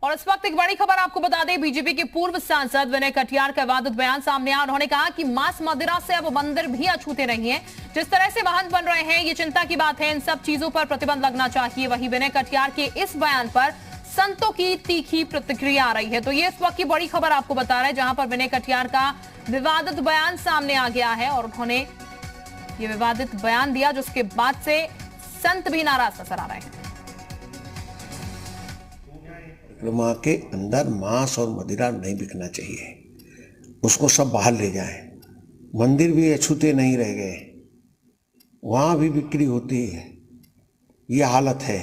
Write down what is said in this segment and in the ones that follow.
और इस वक्त एक बड़ी खबर आपको बता दें, बीजेपी के पूर्व सांसद विनय कटियार का विवादित बयान सामने आया। उन्होंने कहा कि मांस मदिरा से अब मंदिर भी अछूते नहीं है। जिस तरह से महंत बन रहे हैं, ये चिंता की बात है। इन सब चीजों पर प्रतिबंध लगना चाहिए। वहीं विनय कटियार के इस बयान पर संतों की तीखी प्रतिक्रिया आ रही है। तो ये इस वक्त की बड़ी खबर आपको बता रहे हैं, जहां पर विनय कटियार का विवादित बयान सामने आ गया है और उन्होंने ये विवादित बयान दिया, जिसके बाद से संत भी नाराज नजर आ रहे हैं। परिक्रमा के अंदर मांस और मदिरा नहीं बिकना चाहिए, उसको सब बाहर ले जाएं। मंदिर भी अछूते नहीं रह गए, वहाँ भी बिक्री होती है, ये हालत है।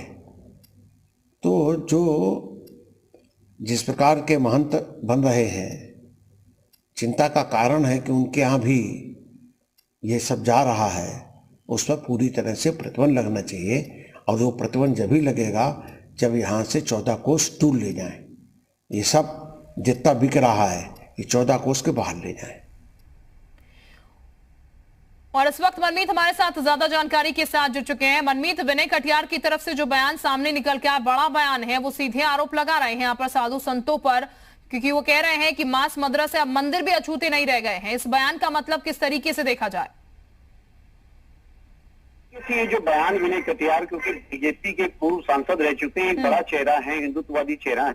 तो जो जिस प्रकार के महंत बन रहे हैं, चिंता का कारण है कि उनके यहाँ भी ये सब जा रहा है। उस पर पूरी तरह से प्रतिबंध लगना चाहिए और वो प्रतिबंध जब भी लगेगा जब यहाँ से 14 कोस दूर ले जाएं। ये सब जितना बिक रहा है ये 14 कोस के बाहर ले जाएं। और इस वक्त मनमीत हमारे साथ ज्यादा जानकारी के साथ जुड़ चुके हैं। मनमीत, विनय कटियार की तरफ से जो बयान सामने निकल के आया, बड़ा बयान है, वो सीधे आरोप लगा रहे हैं यहाँ पर साधु संतों पर, क्योंकि वो कह रहे हैं कि मांस मदिरा से अब मंदिर भी अछूते नहीं रह गए हैं। इस बयान का मतलब किस तरीके से देखा जाए? ये जो बयान विनय कटियार, क्योंकि बीजेपी के पूर्व सांसद रह चुके हैं, एक बड़ा चेहरा है, हिंदुत्ववादी चेहरा है,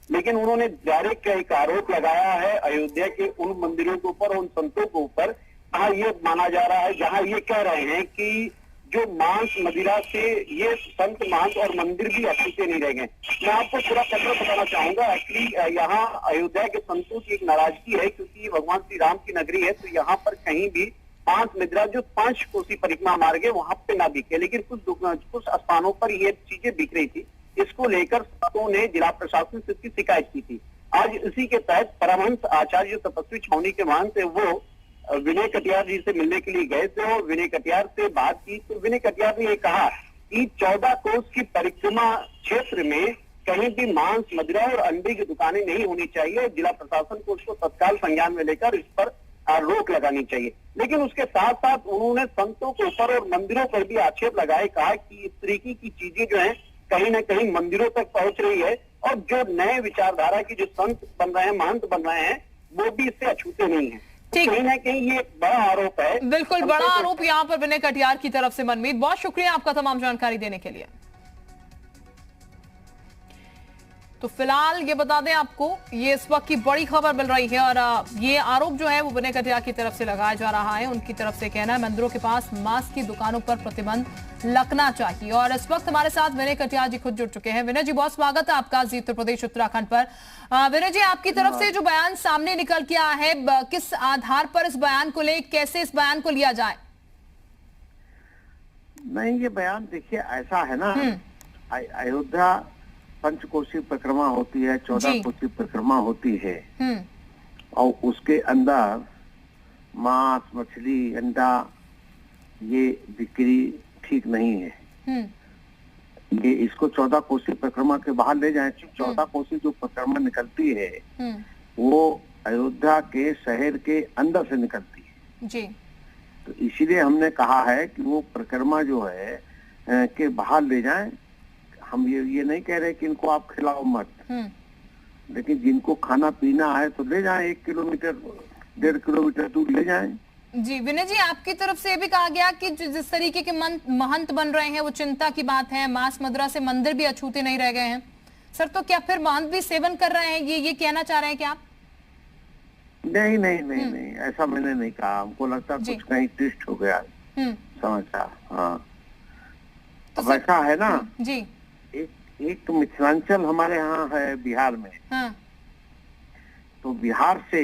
लेकिन उन्होंने डायरेक्ट एक आरोप लगाया है अयोध्या के उन मंदिरों के ऊपर, उन संतों के ऊपर, जहां ये माना जा रहा है, जहां ये कह रहे हैं कि जो मांस मदिरा से ये संत मांस और मंदिर भी अछूते नहीं रह गए। मैं आपको पूरा पत्र बताना चाहूंगा। एक्चुअली यहाँ अयोध्या के संतों की एक नाराजगी है, क्योंकि भगवान श्री राम की नगरी है, तो यहाँ पर कहीं भी मांस मदिरा जो 5 कोसी परिक्रमा मार्ग है वहां पे ना बिके, लेकिन कुछ स्थानों पर ये चीजें बिक रही थी। इसको लेकर संतों ने जिला प्रशासन से इसकी शिकायत की थी। आज इसी के तहत परमहंस आचार्य तपस्वी छावनी के महंत से वो विनय कटियार जी से मिलने के लिए गए थे और विनय कटियार से बात की, तो विनय कटियार ने ये कहा कि 14 कोस की परिक्रमा क्षेत्र में कहीं भी मांस मदिरा और अंडे की दुकानें नहीं होनी चाहिए। जिला प्रशासन को उसको तत्काल संज्ञान में लेकर इस पर रोक लगानी चाहिए। लेकिन उसके साथ साथ उन्होंने संतों के ऊपर और मंदिरों पर भी आक्षेप लगाए, कहा कि इस तरीके की चीजें जो है कहीं ना कहीं मंदिरों तक पहुंच रही है और जो नए विचारधारा की जो संत बन रहे हैं, महंत बन रहे हैं, वो भी इससे अछूते नहीं है। कहीं ना कहीं ये बड़ा आरोप है। बिल्कुल बड़ा आरोप यहाँ पर विनय कटियार की तरफ से। मनमीत, बहुत शुक्रिया आपका तमाम जानकारी देने के लिए। तो फिलहाल ये बता दें आपको, ये इस वक्त की बड़ी खबर मिल रही है और ये आरोप जो है वो विनय कटियार की तरफ से लगाया जा रहा है। उनकी तरफ से कहना है मंदिरों के पास मांस की दुकानों पर प्रतिबंध लगना चाहिए। और इस वक्त हमारे साथ विनय कटियार जी खुद जुड़ चुके हैं। विनय जी, बहुत स्वागत है आपका जी उत्तर प्रदेश उत्तराखंड पर। विनय जी, आपकी तरफ से जो बयान सामने निकल के आया है, किस आधार पर इस बयान को ले, कैसे इस बयान को लिया जाए? नहीं, ये बयान देखिए ऐसा है ना, अयोध्या पंचकोशी परिक्रमा होती है, 14 कोशी परिक्रमा होती है और उसके अंदर मांस मछली अंडा ये बिक्री ठीक नहीं है। ये इसको 14 कोशी परिक्रमा के बाहर ले जाए। 14 कोशी जो परिक्रमा निकलती है वो अयोध्या के शहर के अंदर से निकलती है जी। तो इसीलिए हमने कहा है कि वो परिक्रमा जो है के बाहर ले जाएं। हम ये नहीं कह रहे कि इनको आप खिलाओ मत, लेकिन जिनको खाना पीना है तो ले जाएं, 1 किलोमीटर 1.5 किलोमीटर दूर ले जाएं। जी विनय जी, आपकी तरफ से भी कहा गया कि जिस तरीके के महंत बन रहे हैं वो चिंता की बात है। मांस मदिरा से मंदिर भी अछूते नहीं रह गए हैं। सर, तो क्या फिर महंत भी सेवन कर रहे हैं? ये कहना चाह रहे हैं क्या आप? नहीं नहीं नहीं नहीं, ऐसा मैंने नहीं कहा। हमको लगता कुछ कहीं ट्विस्ट हो गया समाचार। हाँ, तो ऐसा है ना जी, एक मिथिलांचल हमारे यहाँ है बिहार में। तो बिहार से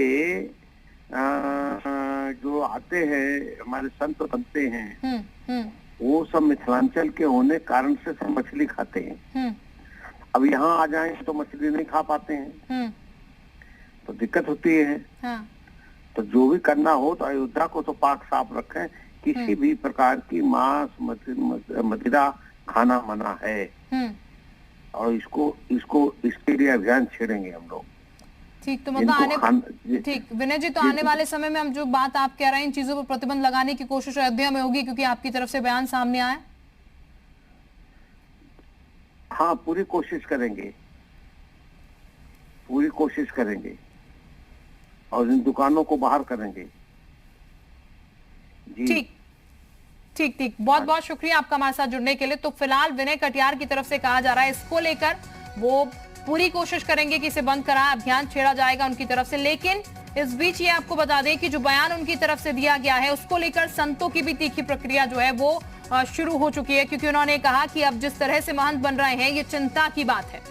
जो आते हैं हमारे संत बनते हैं, वो सब मिथिलांचल के होने कारण से सब मछली खाते हैं। अब यहाँ आ जाएं तो मछली नहीं खा पाते हैं, तो दिक्कत होती है। तो जो भी करना हो तो अयोध्या को तो पाक साफ रखें। किसी भी प्रकार की मांस मदिरा खाना मना है और इसके लिए अभियान छेड़ेंगे हम लोग। ठीक, तो मतलब ठीक विनय जी, तो आने वाले समय में हम जो बात आप कह रहे हैं, इन चीजों पर प्रतिबंध लगाने की कोशिश अयोध्या में होगी, क्योंकि आपकी तरफ से बयान सामने आया। हाँ, पूरी कोशिश करेंगे। पूरी कोशिश करेंगे और इन दुकानों को बाहर करेंगे। जी ठीक ठीक ठीक, बहुत बहुत शुक्रिया आपका हमारे साथ जुड़ने के लिए। तो फिलहाल विनय कटियार की तरफ से कहा जा रहा है इसको लेकर वो पूरी कोशिश करेंगे कि इसे बंद कराएं, अभियान छेड़ा जाएगा उनकी तरफ से। लेकिन इस बीच ये आपको बता दें कि जो बयान उनकी तरफ से दिया गया है उसको लेकर संतों की भी तीखी प्रक्रिया जो है वो शुरू हो चुकी है, क्योंकि उन्होंने कहा कि अब जिस तरह से महंत बन रहे हैं ये चिंता की बात है।